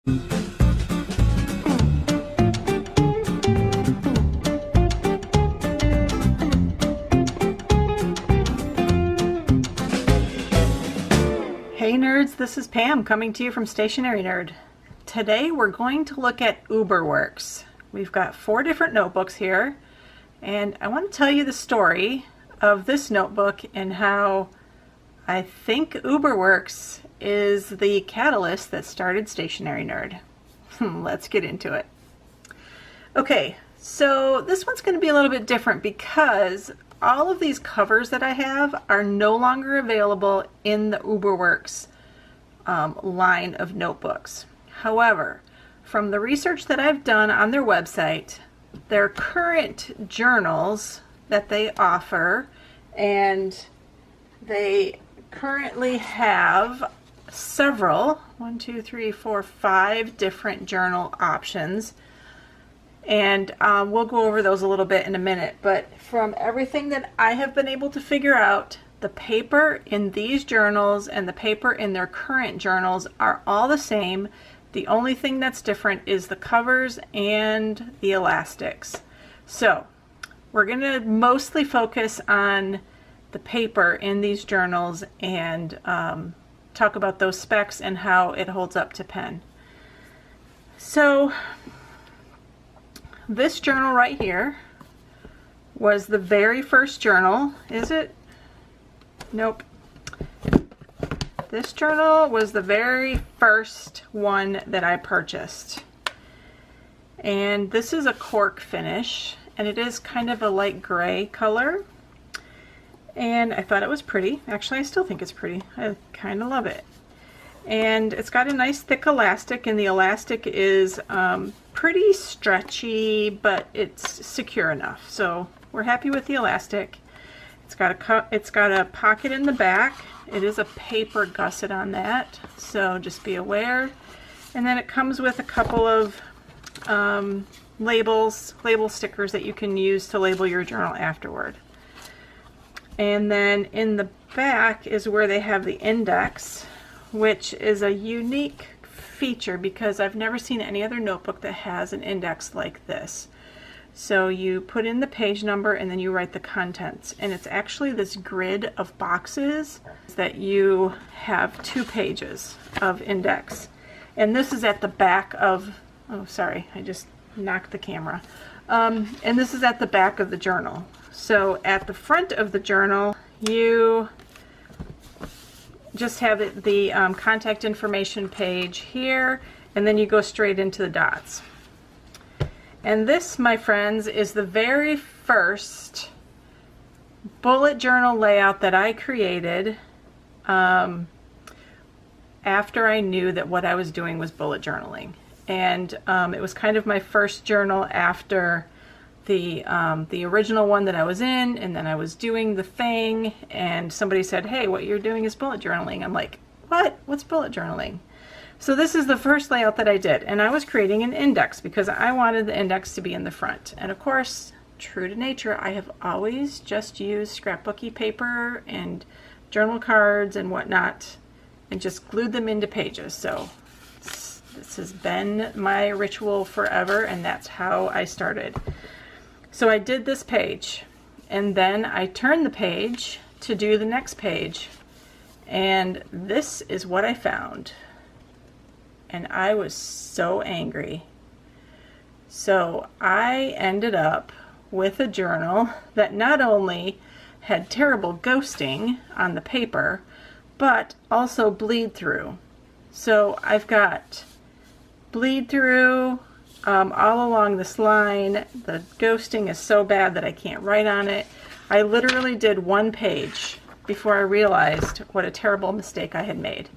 Hey nerds, this is Pam coming to you from Stationery Nerd. Today we're going to look at Uberworks. We've got 4 different notebooks here, and I want to tell you the story of this notebook and how I think Uberworks is the catalyst that started Stationery Nerd. Let's get into it. Okay, so this one's going to be a little bit different because all of these covers that I have are no longer available in the Uberworks line of notebooks. However, from the research that I've done on their website, their current journals that they offer, and they currently have several, 5 different journal options. And we'll go over those a little bit in a minute, but from everything that I have been able to figure out, the paper in these journals and the paper in their current journals are all the same. The only thing that's different is the covers and the elastics. So we're going to mostly focus on the paper in these journals and talk about those specs and how it holds up to pen. So this journal right here was the very first journal. Is it? Nope. This journal was the very first one that I purchased. And this is a cork finish, and it is kind of a light gray color. And I thought it was pretty. Actually, I still think it's pretty. I kind of love it. And it's got a nice thick elastic, and the elastic is pretty stretchy, but it's secure enough. So we're happy with the elastic. It's got a pocket in the back. It is a paper gusset on that, so just be aware. And then it comes with a couple of label stickers that you can use to label your journal afterward. And then in the back is where they have the index, which is a unique feature because I've never seen any other notebook that has an index like this. So you put in the page number and then you write the contents, and it's actually this grid of boxes that you have 2 pages of index. And this is at the back of, oh sorry, I just knocked the camera. And this is at the back of the journal. So at the front of the journal you just have the contact information page here, and then you go straight into the dots. And this, my friends, is the very first bullet journal layout that I created after I knew that what I was doing was bullet journaling. And it was kind of my first journal after the original one that I was in, and then I was doing the thing, and somebody said, hey, what you're doing is bullet journaling. I'm like, what? What's bullet journaling? So this is the first layout that I did, and I was creating an index because I wanted the index to be in the front. And of course, true to nature, I have always just used scrapbooky paper and journal cards and whatnot and just glued them into pages. So this has been my ritual forever, and that's how I started. So I did this page, and then I turned the page to do the next page, and this is what I found. And I was so angry. So I ended up with a journal that not only had terrible ghosting on the paper, but also bleed through. So I've got bleed through all along this line. The ghosting is so bad that I can't write on it. I literally did 1 page before I realized what a terrible mistake I had made.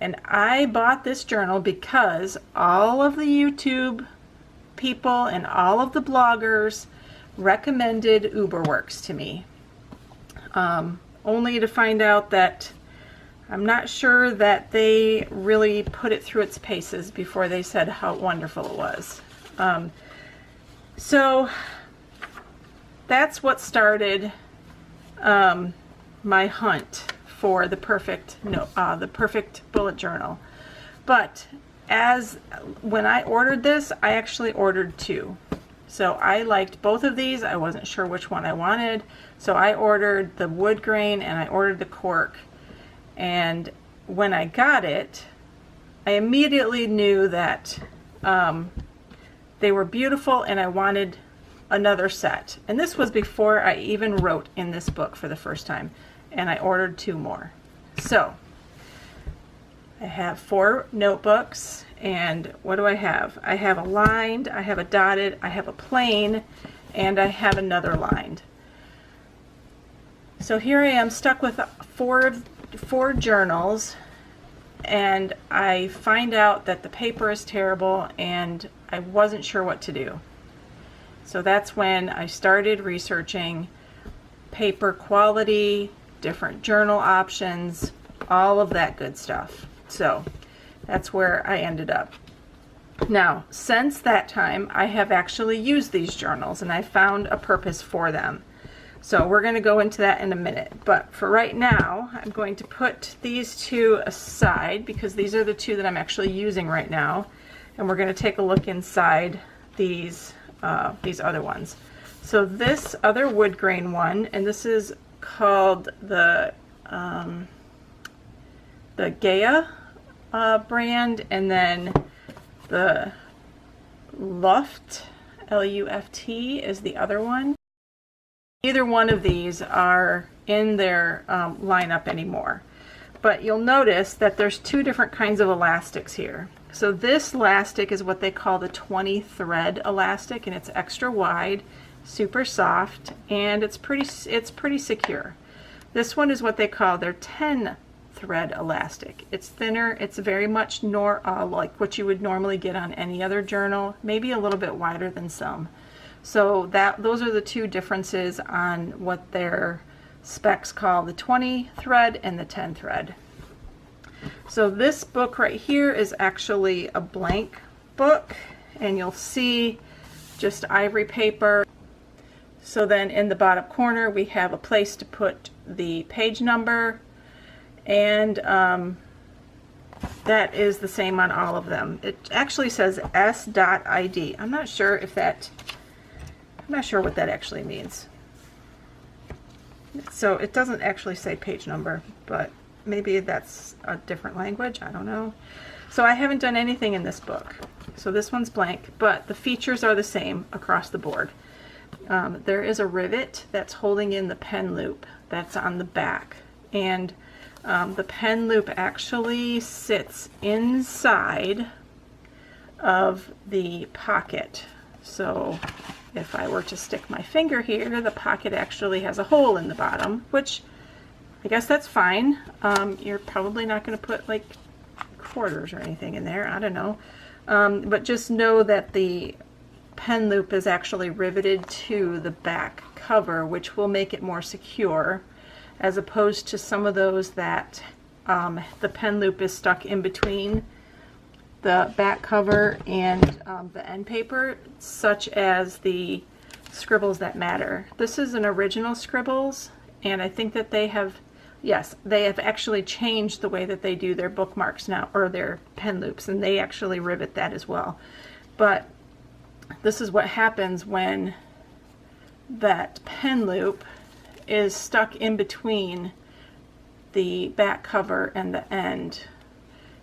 And I bought this journal because all of the YouTube people and all of the bloggers recommended Uberworks to me. Only to find out that I'm not sure that they really put it through its paces before they said how wonderful it was. So that's what started my hunt for the perfect bullet journal. But when I ordered this, I actually ordered two. So I liked both of these. I wasn't sure which one I wanted. So I ordered the wood grain and I ordered the cork. And when I got it, I immediately knew that they were beautiful and I wanted another set. And this was before I even wrote in this book for the first time. And I ordered two more. So I have 4 notebooks, and what do I have? I have a lined, I have a dotted, I have a plain, and I have another lined. So here I am stuck with four journals, and I find out that the paper is terrible and I wasn't sure what to do. So that's when I started researching paper quality, different journal options, all of that good stuff. So that's where I ended up. Now, since that time, I have actually used these journals and I found a purpose for them. So we're going to go into that in a minute. But for right now, I'm going to put these two aside because these are the two that I'm actually using right now. And we're going to take a look inside these other ones. So this other wood grain one, and this is called the Gaia brand, and then the Luft, L-U-F-T, is the other one. Neither one of these are in their lineup anymore, but you'll notice that there's 2 different kinds of elastics here. So this elastic is what they call the 20 thread elastic, and it's extra wide, super soft, and it's pretty secure. This one is what they call their 10 thread elastic. It's thinner, it's very much like what you would normally get on any other journal, maybe a little bit wider than some. So those are the 2 differences on what their specs call the 20 thread and the 10 thread. So this book right here is actually a blank book, and you'll see just ivory paper. So then in the bottom corner we have a place to put the page number, and that is the same on all of them. It actually says S.ID. I'm not sure what that actually means. So it doesn't actually say page number, but maybe that's a different language, I don't know. So I haven't done anything in this book. So this one's blank, but the features are the same across the board. There is a rivet that's holding in the pen loop that's on the back, and the pen loop actually sits inside of the pocket. So if I were to stick my finger here, the pocket actually has a hole in the bottom, which I guess that's fine. You're probably not going to put like quarters or anything in there, I don't know. But just know that the pen loop is actually riveted to the back cover, which will make it more secure, as opposed to some of those that the pen loop is stuck in between the back cover and the end paper, such as the Scribbles That Matter. This is an original Scribbles, and I think that they have, yes, they have actually changed the way that they do their bookmarks now, or their pen loops, and they actually rivet that as well. But this is what happens when that pen loop is stuck in between the back cover and the end.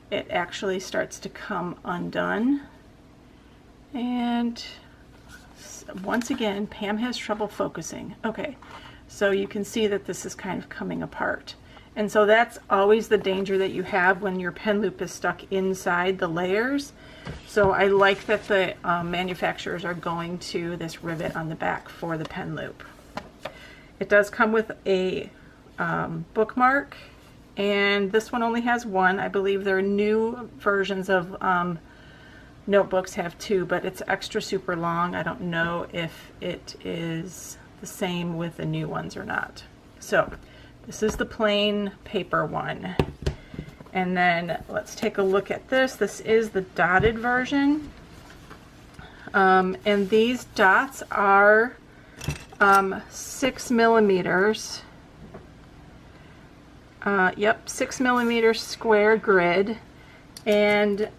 It actually starts to come undone. And once again, Pam has trouble focusing. Okay, so you can see that this is kind of coming apart. And so that's always the danger that you have when your pen loop is stuck inside the layers. So I like that the manufacturers are going to this rivet on the back for the pen loop. It does come with a bookmark, and this one only has one. I believe their new versions of notebooks have 2, but it's extra super long. I don't know if it is the same with the new ones or not. So this is the plain paper one. And then let's take a look at this. This is the dotted version. And these dots are 6 millimeters. Yep, 6 millimeter square grid. And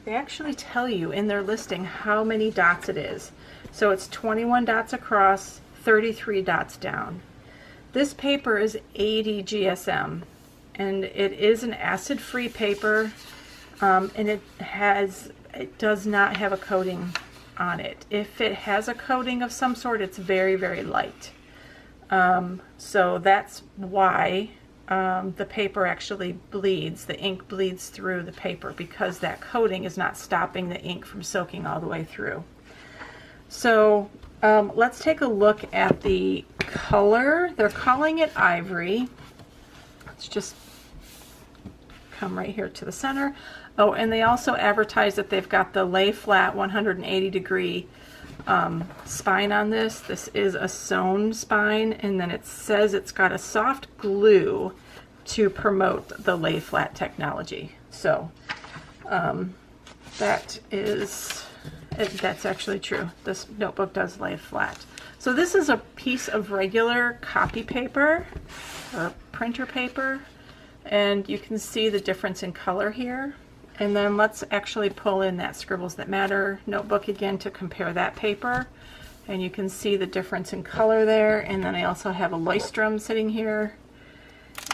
they actually tell you in their listing how many dots it is. So it's 21 dots across, 33 dots down. This paper is 80 GSM, and it is an acid-free paper, and it does not have a coating on it. If it has a coating of some sort, it's very, very light. So that's why the paper actually bleeds. The ink bleeds through the paper because that coating is not stopping the ink from soaking all the way through. So let's take a look at the color. They're calling it ivory. Let's just come right here to the center. Oh, and they also advertise that they've got the lay flat 180 degree spine on this. This is a sewn spine, and then it says it's got a soft glue to promote the lay flat technology. So that's actually true. This notebook does lay flat. So this is a piece of regular copy paper or printer paper, and you can see the difference in color here. And then let's actually pull in that Scribbles That Matter notebook again to compare that paper. And you can see the difference in color there. And then I also have a Leuchtturm sitting here.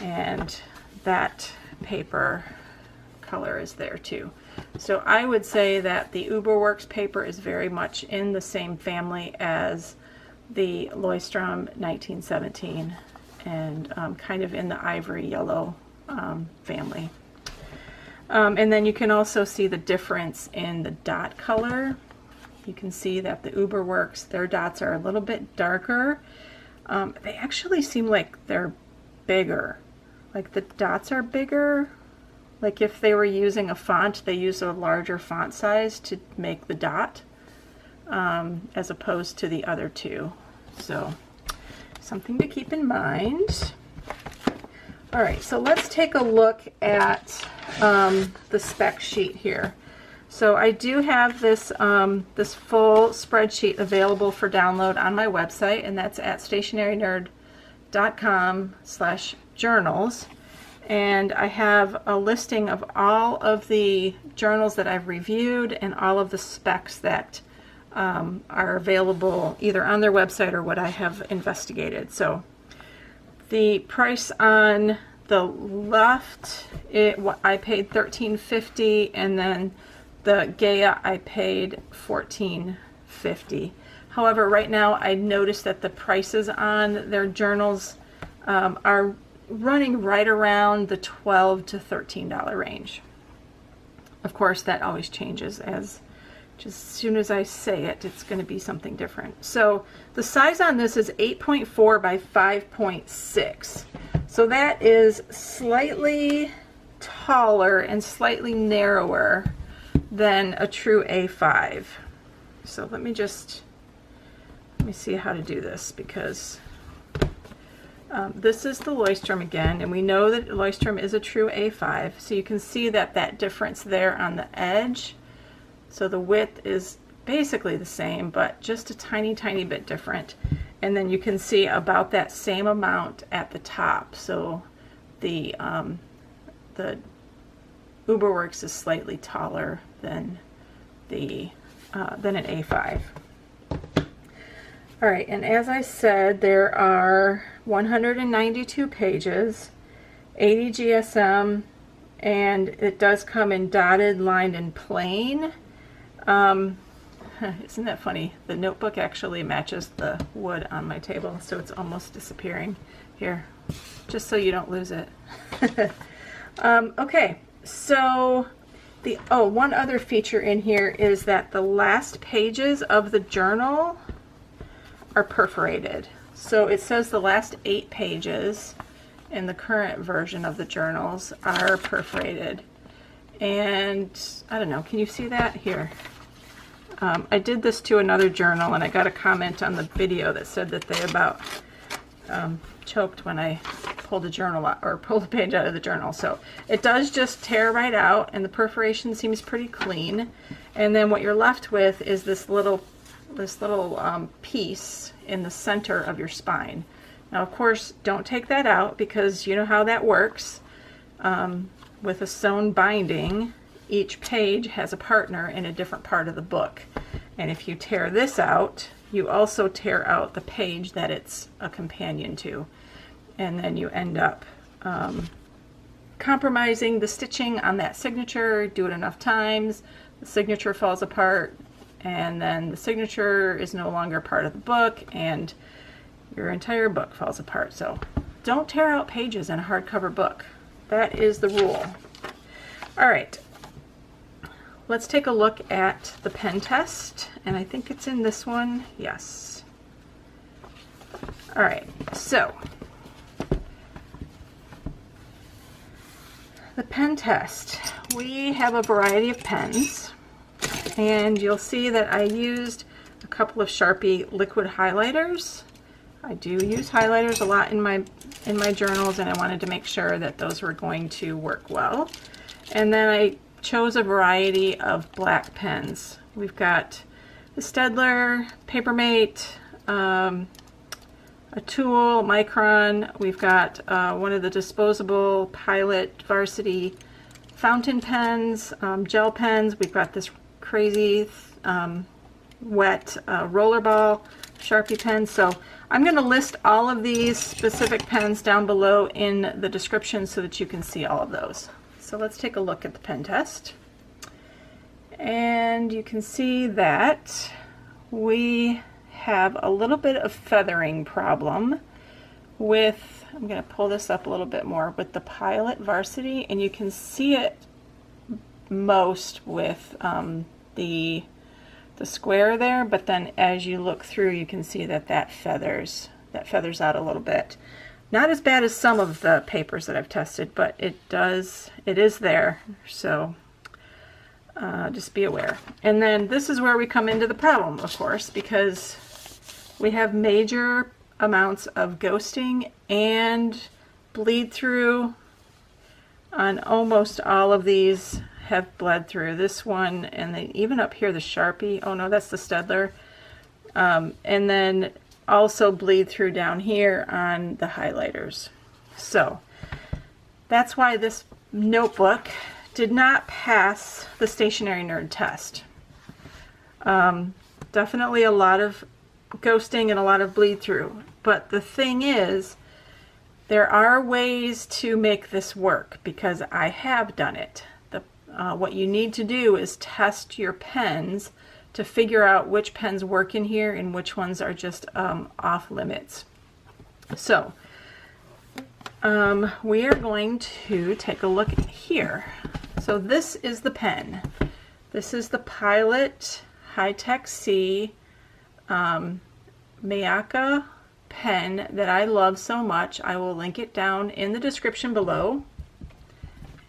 And that paper color is there too. So I would say that the Uberworks paper is very much in the same family as the Leuchtturm 1917 and kind of in the ivory yellow family. And then you can also see the difference in the dot color. You can see that the Uberworks, their dots are a little bit darker. They actually seem like they're bigger. Like the dots are bigger. Like if they were using a font, they use a larger font size to make the dot, as opposed to the other two. So something to keep in mind. All right, so let's take a look at the spec sheet here. So I do have this this full spreadsheet available for download on my website, and that's at stationarynerd.com/journals. And I have a listing of all of the journals that I've reviewed and all of the specs that are available either on their website or what I have investigated. So the price on the left, I paid $13.50, and then the Gaia I paid $14.50. However, right now I noticed that the prices on their journals are running right around the $12 to $13 range. Of course, that always changes as soon as I say it, it's going to be something different. So the size on this is 8.4 by 5.6. So that is slightly taller and slightly narrower than a true A5. So let me see how to do this, because this is the Leuchtturm again, and we know that Leuchtturm is a true A5. So you can see that difference there on the edge. So the width is basically the same, but just a tiny, tiny bit different. And then you can see about that same amount at the top. So the Uberworks is slightly taller than an A5. All right, and as I said, there are 192 pages, 80 GSM, and it does come in dotted, lined, and plain. Isn't that funny? The notebook actually matches the wood on my table, so it's almost disappearing. Here, just so you don't lose it. Okay, so one other feature in here is that the last pages of the journal are perforated. So it says the last 8 pages in the current version of the journals are perforated. And I don't know, can you see that? Here. I did this to another journal, and I got a comment on the video that said that they about choked when I pulled a journal out, or pulled a page out of the journal. So it does just tear right out, and the perforation seems pretty clean. And then what you're left with is this little piece in the center of your spine. Now, of course, don't take that out, because you know how that works. with a sewn binding, each page has a partner in a different part of the book. And if you tear this out, you also tear out the page that it's a companion to. And then you end up compromising the stitching on that signature. Do it enough times, the signature falls apart, and then the signature is no longer part of the book, and your entire book falls apart. So don't tear out pages in a hardcover book. That is the rule. All right, let's take a look at the pen test, and I think it's in this one. Yes. All right, so the pen test. We have a variety of pens, and you'll see that I used a couple of Sharpie liquid highlighters. I do use highlighters a lot in my journals, and I wanted to make sure that those were going to work well. And then I chose a variety of black pens. We've got the Staedtler, Papermate, a Tool, Micron. We've got one of the disposable Pilot Varsity fountain pens, gel pens. We've got this crazy wet rollerball Sharpie pen. So I'm going to list all of these specific pens down below in the description so that you can see all of those. So let's take a look at the pen test. And you can see that we have a little bit of feathering problem with, I'm going to pull this up a little bit more, with the Pilot Varsity, and you can see it most with the square there, but then as you look through you can see that that feathers out a little bit. Not as bad as some of the papers that I've tested, but it is there, so just be aware. And then this is where we come into the problem, of course, because we have major amounts of ghosting and bleed through on almost all of these. Have bled through. This one, and then even up here the Sharpie, oh no, that's the Staedtler, and then also bleed through down here on the highlighters. So that's why this notebook did not pass the Stationery Nerd test. Definitely a lot of ghosting and a lot of bleed through, but the thing is, there are ways to make this work because I have done it. What you need to do is test your pens to figure out which pens work in here and which ones are just off limits. So we are going to take a look here. So this is the pen. This is the Pilot Hi-Tec-C Miaka pen that I love so much. I will link it down in the description below.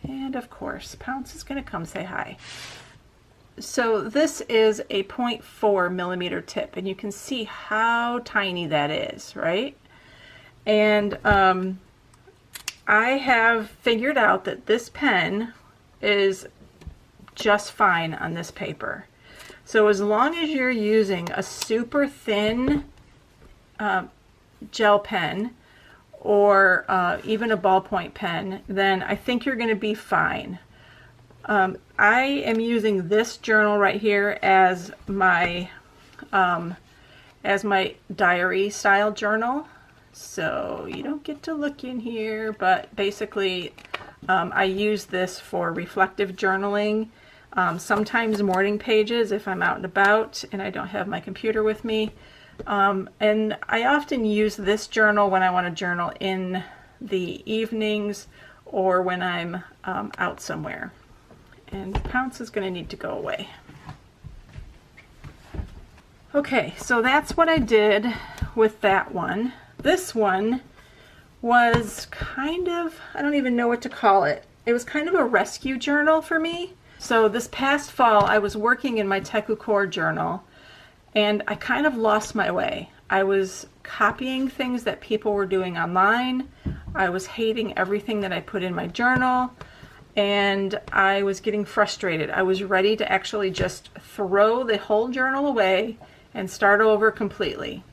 And of course, Pounce is going to come say hi. So this is a 0.4 millimeter tip, and you can see how tiny that is, right? And I have figured out that this pen is just fine on this paper. So as long as you're using a super thin gel pen, or even a ballpoint pen, then I think you're going to be fine. I am using this journal right here as my diary style journal. So you don't get to look in here, but basically I use this for reflective journaling. Sometimes morning pages if I'm out and about and I don't have my computer with me. And I often use this journal when I want to journal in the evenings or when I'm out somewhere. And Pounce is going to need to go away. Okay, so that's what I did with that one. This one was kind of, I don't even know what to call it. It was kind of a rescue journal for me. So this past fall I was working in my Teku Core journal, and I kind of lost my way. I was copying things that people were doing online. I was hating everything that I put in my journal, and I was getting frustrated. I was ready to actually just throw the whole journal away and start over completely.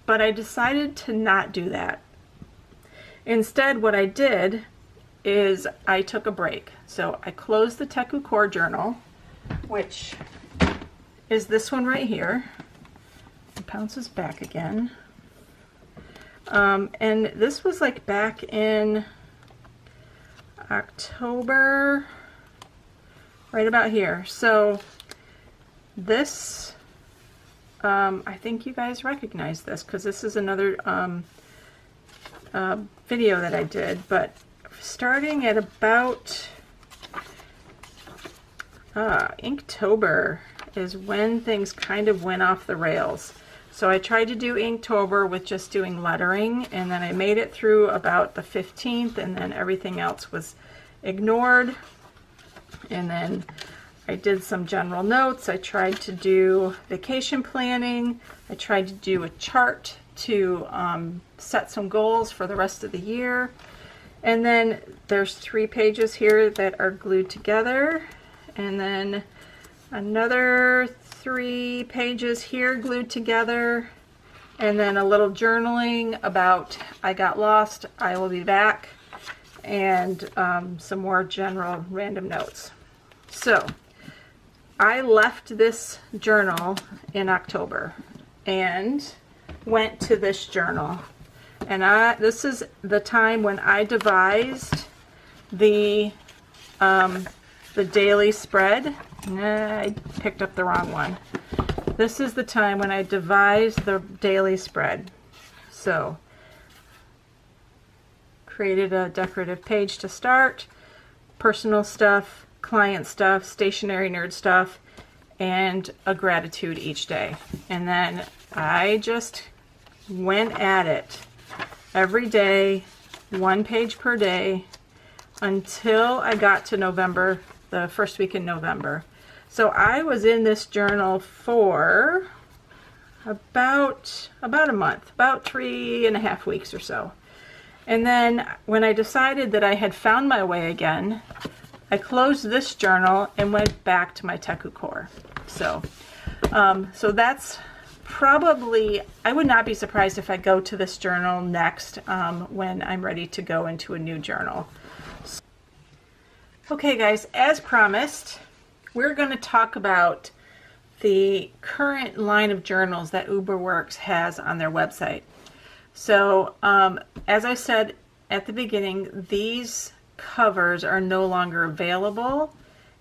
But I decided to not do that. Instead, what I did is I took a break. So I closed the Teku Core journal, which is this one right here. It pounces back again. And this was like back in October, right about here. So this, I think you guys recognize this because this is another video that I did, but starting at about Inktober is when things kind of went off the rails. So I tried to do Inktober with just doing lettering, and then I made it through about the 15th, and then everything else was ignored. And then I did some general notes. I tried to do vacation planning. I tried to do a chart to set some goals for the rest of the year. And then there's 3 pages here that are glued together, and then another 3 pages here glued together, and then a little journaling about I got lost, I will be back, and some more general random notes. So I left this journal in October and went to this journal, and this is the time when I devised the daily spread. I picked up the wrong one. This is the time when I devised the daily spread. So, created a decorative page to start, personal stuff, client stuff, Stationery Nerd stuff, and a gratitude each day. And then I just went at it every day, 1 page per day, until I got to November, the first week in November. So I was in this journal for about a month, about 3.5 weeks or so. And then when I decided that I had found my way again, I closed this journal and went back to my Teku Core. So that's probably, I would not be surprised if I go to this journal next when I'm ready to go into a new journal. Okay guys, as promised, we're going to talk about the current line of journals that Uberworks has on their website. So as I said at the beginning, these covers are no longer available,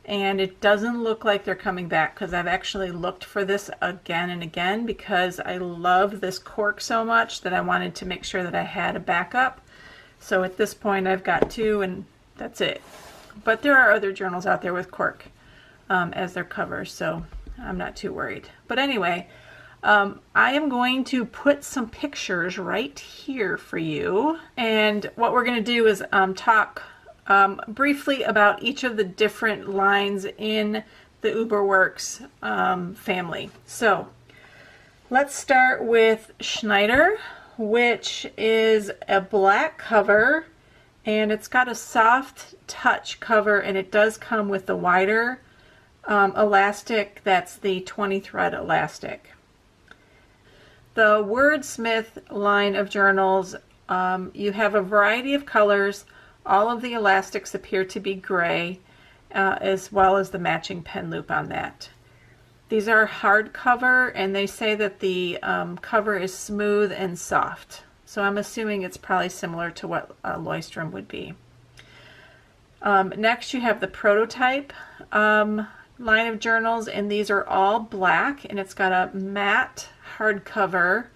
and it doesn't look like they're coming back because I've actually looked for this again and again because I love this cork so much that I wanted to make sure that I had a backup. So at this point I've got 2 and that's it. But there are other journals out there with cork as their covers, so I'm not too worried. But anyway, I am going to put some pictures right here for you, and what we're going to do is talk briefly about each of the different lines in the Uberworks family. So let's start with Schneider, which is a black cover, and it's got a soft touch cover, and it does come with the wider elastic. That's the 20 thread elastic. The Wordsmith line of journals, you have a variety of colors. All of the elastics appear to be gray, as well as the matching pen loop on that. These are hardcover, and they say that the cover is smooth and soft. So I'm assuming it's probably similar to what Leuchtturm would be. Next you have the Prototype line of journals, and these are all black, and it's got a matte hardcover,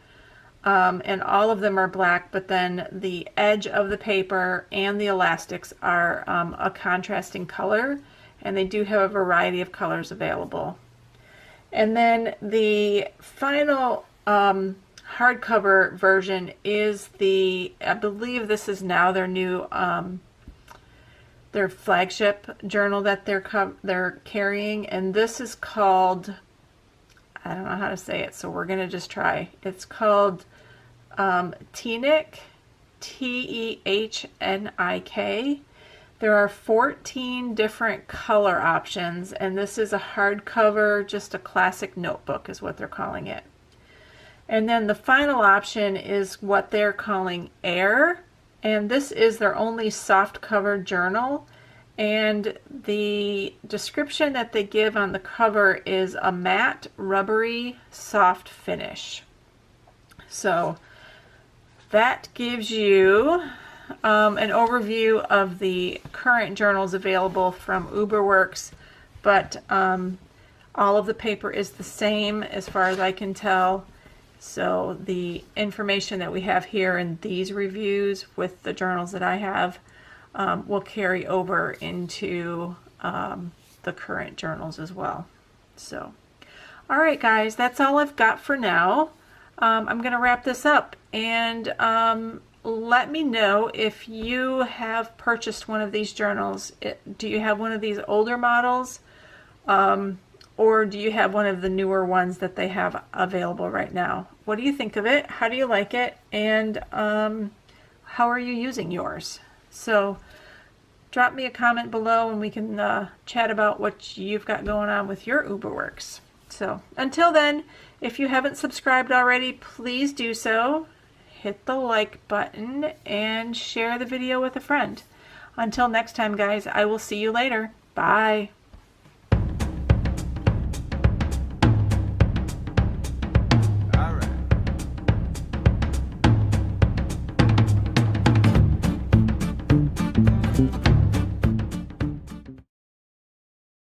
and all of them are black, but then the edge of the paper and the elastics are a contrasting color, and they do have a variety of colors available. And then the final hardcover version is the, I believe this is now their new their flagship journal that they're carrying, and this is called, I don't know how to say it, so we're gonna just try. It's called Tehnik, Tehnik. There are 14 different color options, and this is a hardcover, just a classic notebook is what they're calling it. And then the final option is what they're calling Air, and this is their only soft cover journal, and the description that they give on the cover is a matte, rubbery, soft finish. So that gives you an overview of the current journals available from Uberworks, but all of the paper is the same as far as I can tell. So the information that we have here in these reviews with the journals that I have will carry over into the current journals as well. So, all right, guys, that's all I've got for now. I'm going to wrap this up, and let me know if you have purchased one of these journals. Do you have one of these older models, or do you have one of the newer ones that they have available right now? What do you think of it? How do you like it? And how are you using yours? So drop me a comment below and we can chat about what you've got going on with your Uberworks. So until then, if you haven't subscribed already, please do so. Hit the like button and share the video with a friend. Until next time, guys, I will see you later. Bye.